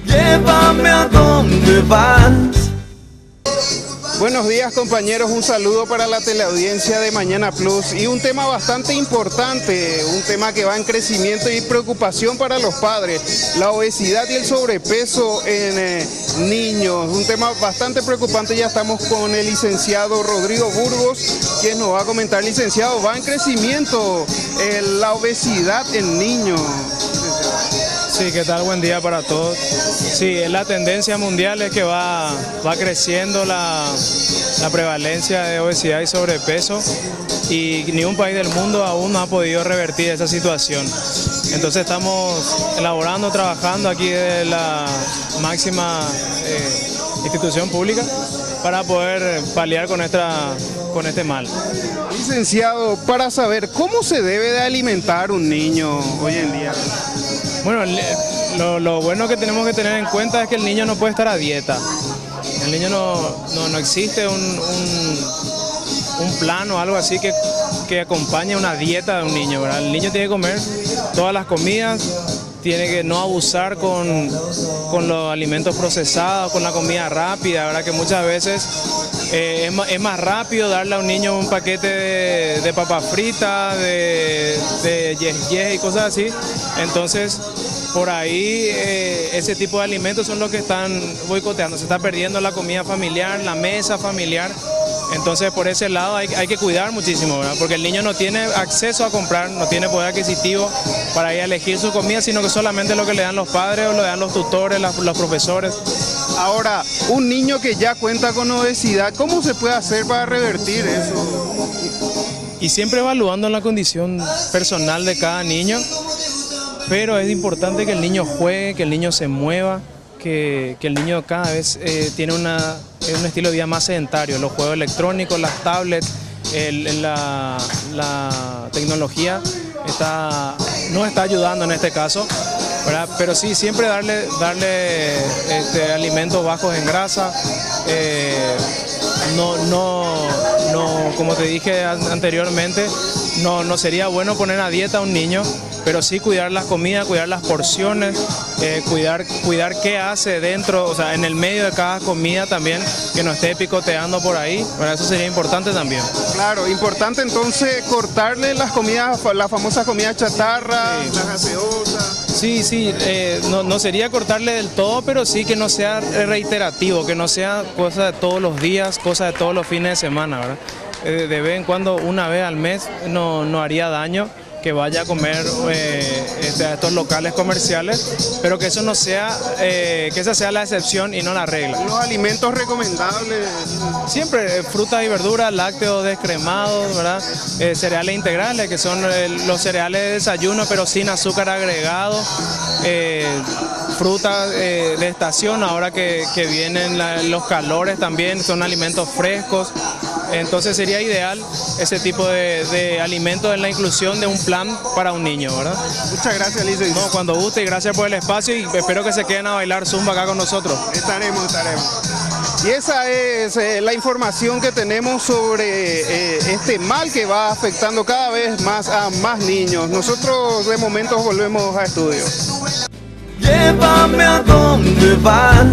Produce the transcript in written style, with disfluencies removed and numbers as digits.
Llévame a donde vas. Buenos días compañeros, un saludo para la teleaudiencia de Mañana Plus y un tema bastante importante, un tema que va en crecimiento y preocupación para los padres, la obesidad y el sobrepeso en niños, un tema bastante preocupante. Ya estamos con el licenciado Rodrigo Burgos, quien nos va a comentar. Licenciado, va en crecimiento la obesidad en niños. Sí, ¿qué tal? Buen día para todos. Sí, es la tendencia mundial es que va creciendo la prevalencia de obesidad y sobrepeso y ni un país del mundo aún no ha podido revertir esa situación. Entonces estamos elaborando, trabajando aquí de la máxima institución pública para poder paliar con este mal. Licenciado, para saber cómo se debe de alimentar un niño hoy en día. Bueno, lo bueno que tenemos que tener en cuenta es que el niño no puede estar a dieta. El niño no existe un plan o algo así que acompañe una dieta de un niño, ¿verdad? El niño tiene que comer todas las comidas, tiene que no abusar con los alimentos procesados, con la comida rápida, ¿verdad? Que muchas veces es más rápido darle a un niño un paquete de papas fritas, de yes y cosas así. Entonces, por ahí ese tipo de alimentos son los que están boicoteando. Se está perdiendo la comida familiar, la mesa familiar. Entonces, por ese lado hay que cuidar muchísimo, ¿verdad? Porque el niño no tiene acceso a comprar, no tiene poder adquisitivo para ir a elegir su comida, sino que solamente lo que le dan los padres o lo dan los tutores, los profesores. Ahora, un niño que ya cuenta con obesidad, ¿cómo se puede hacer para revertir eso? Y siempre evaluando la condición personal de cada niño, pero es importante que el niño juegue, que el niño se mueva, que el niño cada vez tiene un estilo de vida más sedentario. Los juegos electrónicos, las tablets, la tecnología no está ayudando en este caso, ¿verdad? Pero sí, siempre darle alimentos bajos en grasa, como te dije anteriormente, no sería bueno poner a dieta a un niño, pero sí cuidar las comidas, cuidar las porciones, cuidar qué hace dentro, o sea, en el medio de cada comida también, que no esté picoteando por ahí, bueno, eso sería importante también. Claro, importante entonces cortarle las comidas, las famosas comidas chatarra, sí, las gaseosas. Sí, no sería cortarle del todo, pero sí que no sea reiterativo, que no sea cosa de todos los días, cosa de todos los fines de semana, ¿verdad? De vez en cuando, una vez al mes, no haría daño que vaya a comer a estos locales comerciales, pero que eso no sea, que esa sea la excepción y no la regla. Los alimentos recomendables. Siempre frutas y verduras, lácteos descremados, ¿verdad? Cereales integrales, que son los cereales de desayuno, pero sin azúcar agregado. Frutas de estación, ahora que vienen los calores también, son alimentos frescos. Entonces sería ideal ese tipo de alimentos en la inclusión de un plan para un niño, ¿verdad? Muchas gracias, licenciado. No, cuando guste, y gracias por el espacio y espero que se queden a bailar zumba acá con nosotros. Estaremos. Y esa es la información que tenemos sobre este mal que va afectando cada vez más a más niños. Nosotros de momento volvemos a estudio. Llévame a donde vas.